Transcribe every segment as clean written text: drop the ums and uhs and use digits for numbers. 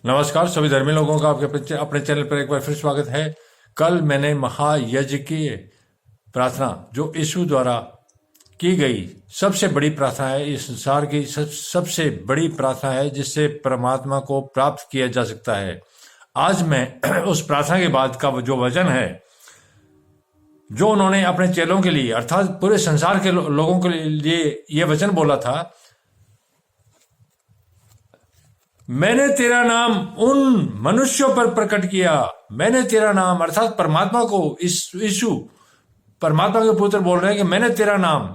नमस्कार सभी धर्मी लोगों का आपके अपने चैनल पर एक बार फिर स्वागत है। कल मैंने महायज्ञ की प्रार्थना जो यीशु द्वारा की गई सबसे बड़ी प्रार्थना है, इस संसार की सबसे बड़ी प्रार्थना है जिससे परमात्मा को प्राप्त किया जा सकता है। आज मैं उस प्रार्थना के बाद का जो वचन है जो उन्होंने अपने चेलों के लिए अर्थात पूरे संसार के लोगों के लिए ये वचन बोला था, मैंने तेरा नाम उन मनुष्यों पर प्रकट किया। मैंने तेरा नाम अर्थात परमात्मा को, इस यीशु परमात्मा के पुत्र बोल रहे हैं कि मैंने तेरा नाम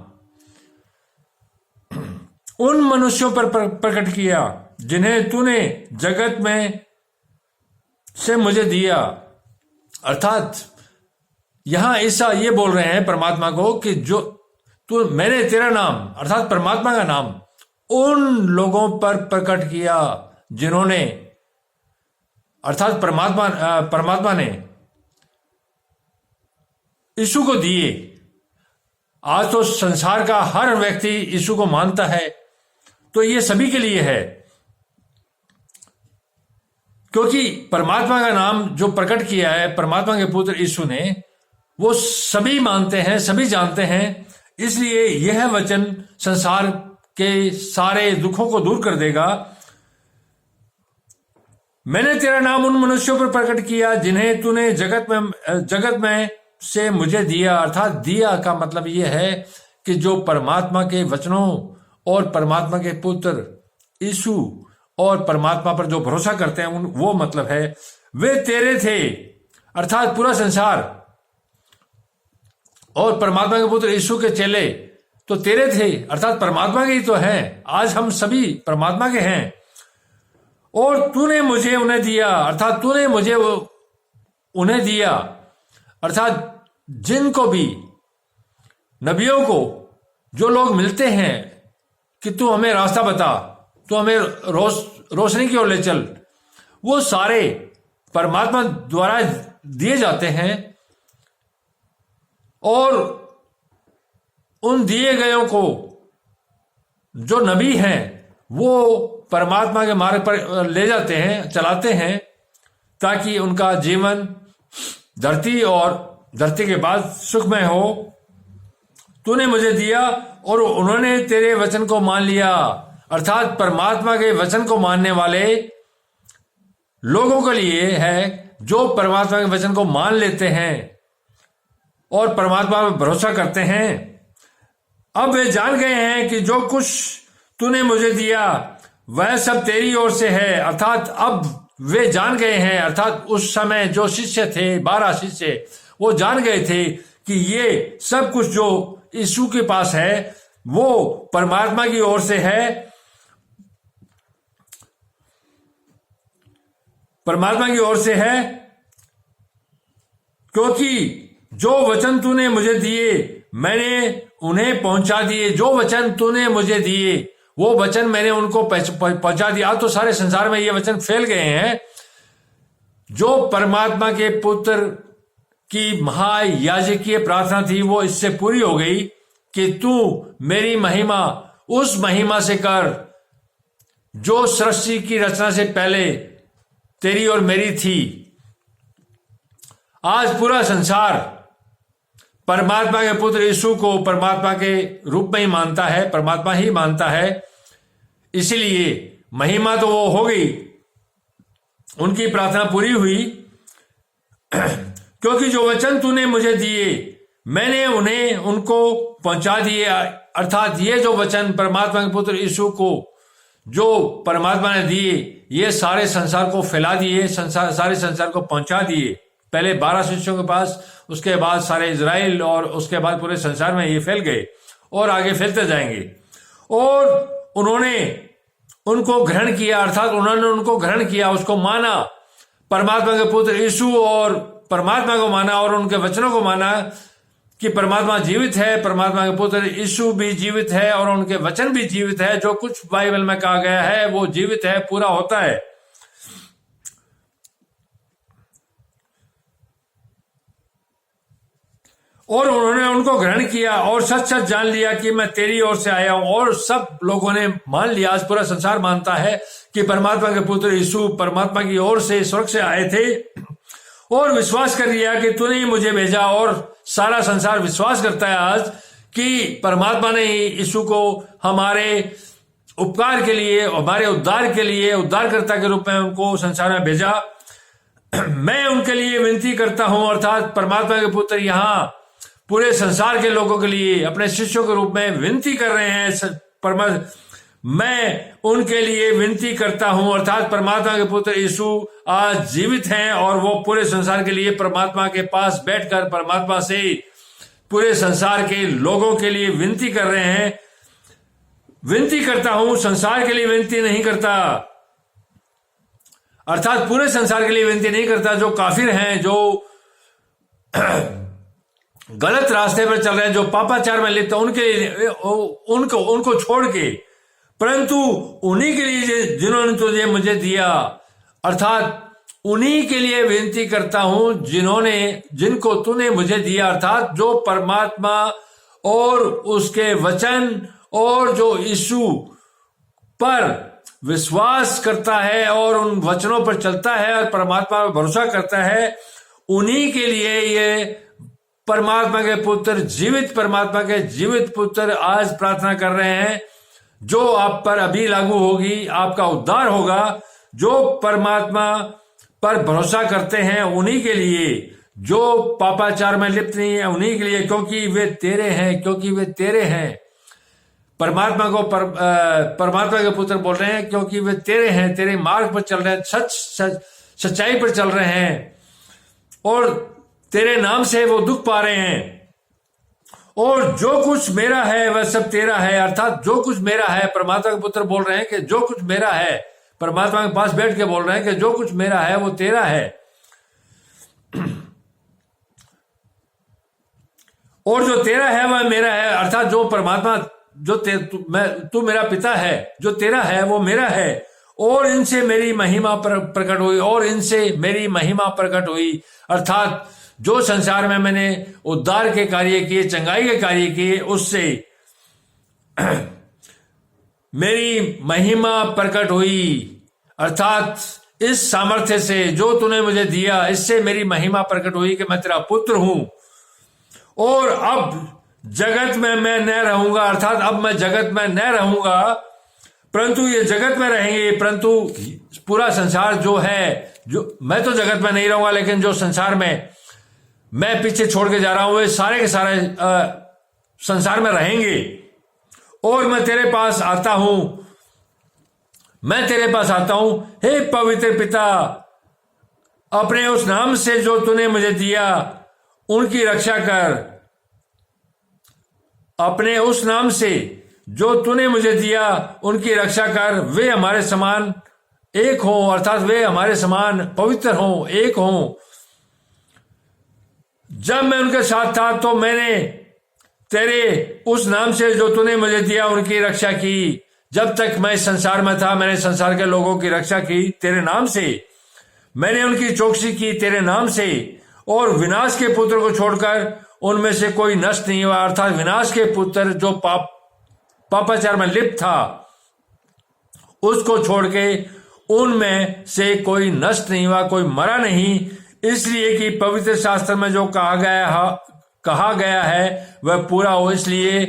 उन मनुष्यों पर प्रकट किया जिन्हें तूने जगत में से मुझे दिया। अर्थात यहां ईसा ये बोल रहे हैं परमात्मा को कि जो मैंने तेरा नाम अर्थात परमात्मा का नाम उन लोगों पर प्रकट किया जिन्होंने अर्थात परमात्मा ने यीशु को दिए। आज तो संसार का हर व्यक्ति यीशु को मानता है, तो ये सभी के लिए है, क्योंकि परमात्मा का नाम जो प्रकट किया है परमात्मा के पुत्र यीशु ने, वो सभी मानते हैं, सभी जानते हैं। इसलिए यह वचन संसार के सारे दुखों को दूर कर देगा। मैंने तेरा नाम उन मनुष्यों पर प्रकट किया जिन्हें तूने जगत में से मुझे दिया। अर्थात दिया का मतलब यह है कि जो परमात्मा के वचनों और परमात्मा के पुत्र यीशु और परमात्मा पर जो भरोसा करते हैं वो मतलब है वे तेरे थे। अर्थात पूरा संसार और परमात्मा के पुत्र यीशु के चेले तो तेरे थे, अर्थात परमात्मा के ही तो हैं। आज हम सभी परमात्मा के हैं और तूने मुझे उन्हें दिया। अर्थात तूने मुझे उन्हें दिया, अर्थात जिनको भी नबियों को जो लोग मिलते हैं कि तू हमें रास्ता बता, तू हमें रोशनी की ओर ले चल, वो सारे परमात्मा द्वारा दिए जाते हैं। और उन दिए गयों को जो नबी हैं वो परमात्मा के मार्ग पर ले जाते हैं, चलाते हैं, ताकि उनका जीवन धरती और धरती के बाद सुखमय हो। तूने मुझे दिया और उन्होंने तेरे वचन को मान लिया। अर्थात परमात्मा के वचन को मानने वाले लोगों के लिए है जो परमात्मा के वचन को मान लेते हैं और परमात्मा पर भरोसा करते हैं। अब वे जान गए हैं कि जो कुछ तूने मुझे दिया वह सब तेरी ओर से है। अर्थात अब वे जान गए हैं, अर्थात उस समय जो शिष्य थे 12 शिष्य, वो जान गए थे कि ये सब कुछ जो यीशु के पास है वो परमात्मा की ओर से है, परमात्मा की ओर से है। क्योंकि जो वचन तूने मुझे दिए मैंने उन्हें पहुंचा दिए। जो वचन तूने मुझे दिए वो वचन मैंने उनको पहुंचा दिया। तो सारे संसार में ये वचन फैल गए हैं। जो परमात्मा के पुत्र की महायाजकीय प्रार्थना थी वो इससे पूरी हो गई कि तू मेरी महिमा उस महिमा से कर जो सृष्टि की रचना से पहले तेरी और मेरी थी। आज पूरा संसार परमात्मा के पुत्र यीशु को परमात्मा के रूप में ही मानता है, परमात्मा ही मानता है। इसलिए महिमा तो वो हो गई, उनकी प्रार्थना पूरी हुई। क्योंकि जो वचन तूने मुझे दिए मैंने उन्हें उनको पहुंचा दिए। अर्थात ये जो वचन परमात्मा के पुत्र यीशु को जो परमात्मा ने दिए ये सारे संसार को फैला दिए, सारे संसार को पहुंचा दिए। पहले 12 शिष्यों के पास, उसके बाद सारे इजराइल और उसके बाद पूरे संसार में ये फैल गए और आगे फैलते जाएंगे। और उन्होंने उनको ग्रहण किया, अर्थात उन्होंने उनको ग्रहण किया, उसको माना, परमात्मा के पुत्र यीशु और परमात्मा को माना और उनके वचनों को माना कि परमात्मा जीवित है, परमात्मा के पुत्र यीशु भी जीवित है और उनके वचन भी जीवित है। जो कुछ बाइबल में कहा गया है वो जीवित है, पूरा होता है। और उन्होंने उनको ग्रहण किया और सच सच जान लिया कि मैं तेरी ओर से आया हूं। और सब लोगों ने मान लिया, आज पूरा संसार मानता है कि परमात्मा के पुत्र यीशु परमात्मा की ओर से स्वर्ग से आए थे, और विश्वास कर लिया कि तूने ही मुझे भेजा। और सारा संसार विश्वास करता है आज कि परमात्मा ने यीशु को हमारे उपकार के लिए, हमारे उद्धार के लिए, उद्धारकर्ता के रूप में उनको संसार में भेजा। मैं उनके लिए विनती करता हूं, अर्थात परमात्मा के पुत्र यहां पूरे संसार के लोगों के लिए अपने शिष्यों के रूप में विनती कर रहे हैं। मैं उनके लिए विनती करता हूं, अर्थात परमात्मा के पुत्र यीशु आज जीवित हैं और वो पूरे संसार के लिए परमात्मा के पास बैठकर परमात्मा से पूरे संसार के लोगों के लिए विनती कर रहे हैं। विनती करता हूं, संसार के लिए विनती नहीं करता, अर्थात पूरे संसार के लिए विनती नहीं करता। जो काफिर हैं, जो गलत रास्ते पर चल रहे हैं, जो पापाचार में लिप्त हैं, उनके लिए उनको छोड़ के, परंतु उन्हीं के लिए जिन्होंने तुझे मुझे दिया, अर्थात उन्हीं के लिए विनती करता हूं जिनको तूने मुझे दिया, अर्थात जो परमात्मा और उसके वचन और जो यीशु पर विश्वास करता है और उन वचनों पर चलता है और परमात्मा पर भरोसा करता है, उन्हीं के लिए ये परमात्मा के पुत्र, जीवित परमात्मा के जीवित पुत्र आज प्रार्थना कर रहे हैं। जो आप पर अभी लागू होगी, आपका उद्धार होगा। जो परमात्मा पर भरोसा करते हैं उन्हीं के लिए, जो पापाचार में लिप्त नहीं है उन्हीं के लिए, क्योंकि वे तेरे हैं, क्योंकि वे तेरे हैं। परमात्मा को परमात्मा के पुत्र बोल रहे हैं क्योंकि वे तेरे हैं, तेरे मार्ग पर चल रहे हैं, सच्चाई पर चल रहे हैं, और तेरे नाम से वो दुख पा रहे हैं। और जो कुछ मेरा है वह सब तेरा है, अर्थात जो कुछ मेरा है, परमात्मा के पुत्र बोल रहे हैं कि जो कुछ मेरा है, परमात्मा के पास बैठ के बोल रहे हैं कि जो कुछ मेरा है वो तेरा है। और जो तेरा है वह मेरा है, अर्थात जो परमात्मा, जो तू मेरा पिता है, जो तेरा है वो मेरा है। और इनसे मेरी महिमा प्रकट हुई, और इनसे मेरी महिमा प्रकट हुई, अर्थात जो संसार में मैंने उद्धार के कार्य किए, चंगाई के कार्य किए, उससे मेरी महिमा प्रकट हुई, अर्थात इस सामर्थ्य से जो तूने मुझे दिया, इससे मेरी महिमा प्रकट हुई कि मैं तेरा पुत्र हूं। और अब जगत में मैं न रहूंगा, अर्थात अब मैं जगत में न रहूंगा, परंतु ये जगत में रहेंगे, परंतु पूरा संसार जो है, जो मैं तो जगत में नहीं रहूंगा, लेकिन जो संसार में मैं पीछे छोड़ के जा रहा हूं, वे सारे के सारे संसार में रहेंगे। और मैं तेरे पास आता हूं, मैं तेरे पास आता हूं, हे पवित्र पिता, अपने उस नाम से जो तूने मुझे दिया उनकी रक्षा कर। अपने उस नाम से जो तूने मुझे दिया उनकी रक्षा कर। वे हमारे समान एक हों, अर्थात वे हमारे समान पवित्र हों, एक हों। जब मैं उनके साथ था तो मैंने तेरे उस नाम से जो तूने मुझे दिया उनकी रक्षा की। जब तक मैं इस संसार में था, मैंने संसार के लोगों की रक्षा की तेरे नाम से, मैंने उनकी चौकसी की तेरे नाम से। और विनाश के पुत्र को छोड़कर उनमें से कोई नष्ट नहीं हुआ, अर्थात विनाश के पुत्र जो पापाचार में लिप्त था, उसको छोड़ के उनमें से कोई नष्ट नहीं हुआ, कोई मरा नहीं, इसलिए कि पवित्र शास्त्र में जो कहा गया है वह पूरा हो। इसलिए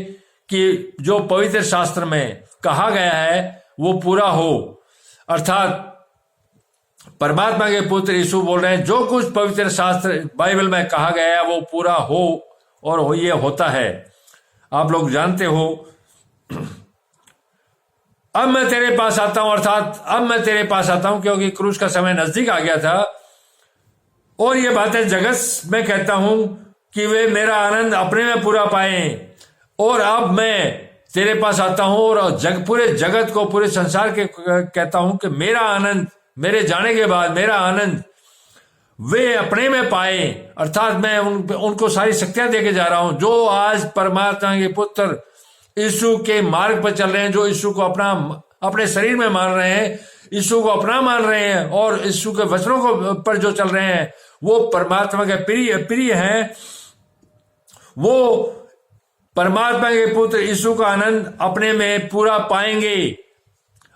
कि जो पवित्र शास्त्र में कहा गया है वो पूरा हो, अर्थात परमात्मा के पुत्र यीशु बोल रहे हैं जो कुछ पवित्र शास्त्र बाइबल में कहा गया है वो पूरा हो, और ये होता है, आप लोग जानते हो। अब मैं तेरे पास आता हूं, अर्थात अब मैं तेरे पास आता हूं क्योंकि क्रूस का समय नजदीक आ गया था। और ये बातें जगत में कहता हूं कि वे मेरा आनंद अपने में पूरा पाएं। और अब मैं तेरे पास आता हूं और पूरे जगत को, पूरे संसार के कहता हूं कि मेरा आनंद, मेरे जाने के बाद मेरा आनंद वे अपने में पाए, अर्थात मैं उनको सारी शक्तियां देके जा रहा हूं। जो आज परमात्मा के पुत्र यीशु के मार्ग पर चल रहे हैं, जो यीशु को अपने शरीर में मान रहे हैं, यीशु को अपना मान रहे हैं और यीशु के वचनों को पर जो चल रहे हैं, वो परमात्मा के प्रिय हैं। वो परमात्मा के पुत्र यीशु का आनंद अपने में पूरा पाएंगे,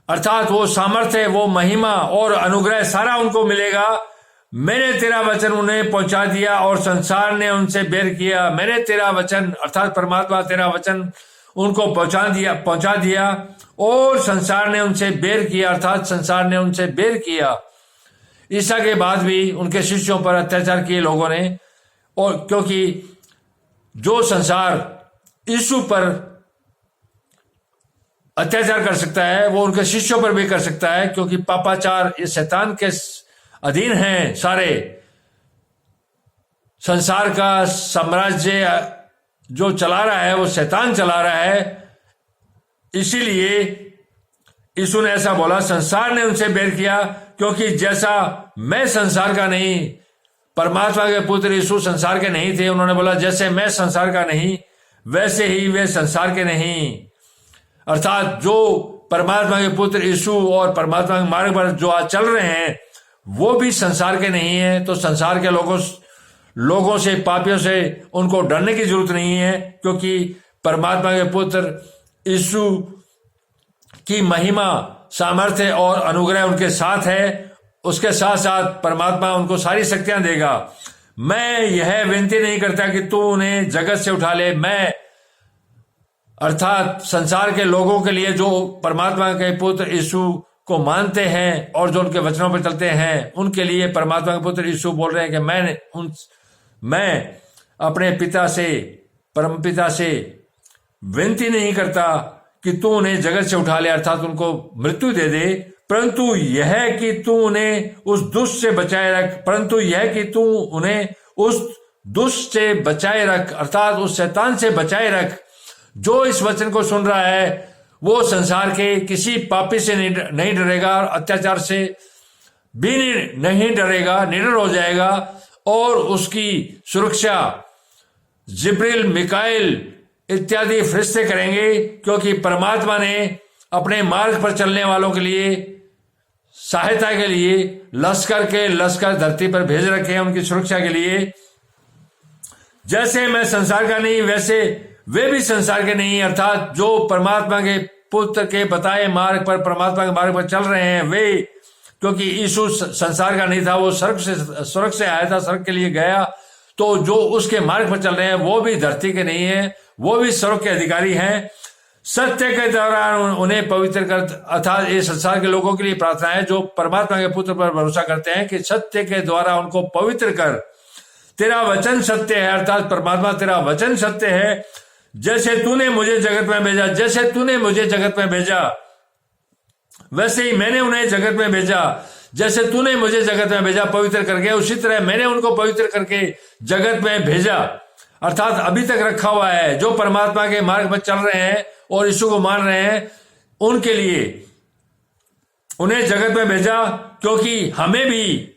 अर्थात वो सामर्थ्य, वो महिमा और अनुग्रह सारा उनको मिलेगा। मैंने तेरा वचन उन्हें पहुंचा दिया और संसार ने उनसे बैर किया। मैंने तेरा वचन अर्थात परमात्मा तेरा वचन उनको पहुंचा दिया और संसार ने उनसे बैर किया, अर्थात संसार ने उनसे बैर किया। ईसा के बाद भी उनके शिष्यों पर अत्याचार किए लोगों ने, और क्योंकि जो संसार यीशु पर अत्याचार कर सकता है वो उनके शिष्यों पर भी कर सकता है, क्योंकि पापाचार इस शैतान के अधीन हैं। सारे संसार का साम्राज्य जो चला रहा है वो शैतान चला रहा है। इसीलिए यीशु ने ऐसा बोला, संसार ने उनसे बैर किया, क्योंकि जैसा मैं संसार का नहीं, परमात्मा के पुत्र यीशु संसार के नहीं थे। उन्होंने बोला जैसे मैं संसार का नहीं वैसे ही वे संसार के नहीं, अर्थात जो परमात्मा के पुत्र यीशु और परमात्मा के मार्ग पर जो आज चल रहे हैं वो भी संसार के नहीं है। तो संसार के लोगों से, पापियों से उनको डरने की जरूरत नहीं है, क्योंकि परमात्मा के पुत्र यीशु की महिमा, सामर्थ्य और अनुग्रह उनके साथ है। उसके साथ साथ परमात्मा उनको सारी शक्तियां देगा। मैं यह विनती नहीं करता कि तू उन्हें जगत से उठा ले, मैं अर्थात संसार के लोगों के लिए जो परमात्मा के पुत्र यीशु को मानते हैं और जो उनके वचनों पर चलते हैं, उनके लिए परमात्मा के पुत्र यीशु बोल रहे हैं कि मैं अपने पिता से, परमपिता से विनती नहीं करता कि तू उन्हें जगत से उठा ले, अर्थात उनको मृत्यु दे दे, परंतु यह कि तू उन्हें उस दुष्ट से बचाए रख, परंतु यह कि तू उन्हें उस दुष्ट से बचाए रख, अर्थात उस शैतान से बचाए रख। जो इस वचन को सुन रहा है वो संसार के किसी पापी से नहीं डरेगा, अत्याचार से भी नहीं डरेगा, निडर हो जाएगा और उसकी सुरक्षा जिब्रील, मिकाएल इत्यादि फरिश्ते करेंगे, क्योंकि परमात्मा ने अपने मार्ग पर चलने वालों के लिए, सहायता के लिए लश्कर धरती पर भेज रखे हैं उनकी सुरक्षा के लिए। जैसे मैं संसार का नहीं वैसे वे भी संसार के नहीं, अर्थात जो परमात्मा के पुत्र के बताए मार्ग पर, परमात्मा के मार्ग पर चल रहे हैं वे, क्योंकि यीशु संसार का नहीं था, वो स्वर्ग से आया था, स्वर्ग के लिए गया, तो जो उसके मार्ग पर चल रहे हैं वो भी धरती के नहीं है, वो भी स्वर्ग के अधिकारी हैं। सत्य के द्वारा उन्हें पवित्र कर, अर्थात ये संसार के लोगों के लिए प्रार्थना है जो परमात्मा के पुत्र पर भरोसा करते हैं कि सत्य के द्वारा उनको पवित्र कर। तेरा वचन सत्य है, अर्थात परमात्मा तेरा वचन सत्य है। जैसे तूने मुझे जगत में भेजा, जैसे तूने मुझे जगत में भेजा वैसे ही मैंने उन्हें जगत में भेजा। जैसे तूने मुझे जगत में भेजा पवित्र करके, उसी तरह मैंने उनको पवित्र करके जगत में भेजा, अर्थात अभी तक रखा हुआ है। जो परमात्मा के मार्ग पर चल रहे हैं और यीशु को मान रहे हैं उनके लिए उन्हें जगत में भेजा, क्योंकि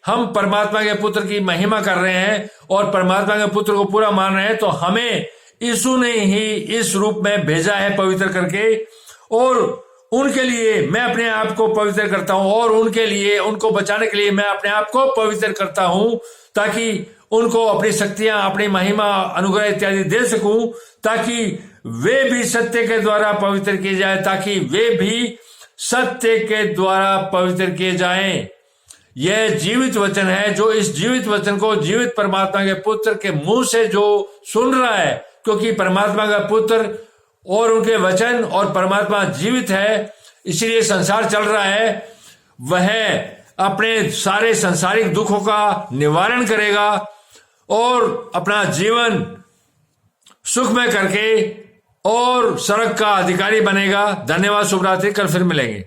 हम परमात्मा के पुत्र की महिमा कर रहे हैं और परमात्मा के पुत्र को पूरा मान रहे हैं, तो हमें यीशु ने ही इस रूप में भेजा है पवित्र करके। और उनके लिए मैं अपने आप को पवित्र करता हूं और उनके लिए, उनको बचाने के लिए मैं अपने आप को पवित्र करता हूं, ताकि उनको अपनी शक्तियां, अपनी महिमा, अनुग्रह इत्यादि दे सकूं, ताकि वे भी सत्य के द्वारा पवित्र किए जाए, ताकि वे भी सत्य के द्वारा पवित्र किए जाएं। यह जीवित वचन है। जो इस जीवित वचन को जीवित परमात्मा के पुत्र के मुंह से जो सुन रहा है, क्योंकि परमात्मा का पुत्र और उनके वचन और परमात्मा जीवित है, इसीलिए संसार चल रहा है, वह अपने सारे सांसारिक दुखों का निवारण करेगा और अपना जीवन सुखमय करके और स्वर्ग का अधिकारी बनेगा। धन्यवाद, शुभ रात्रि, कल फिर मिलेंगे।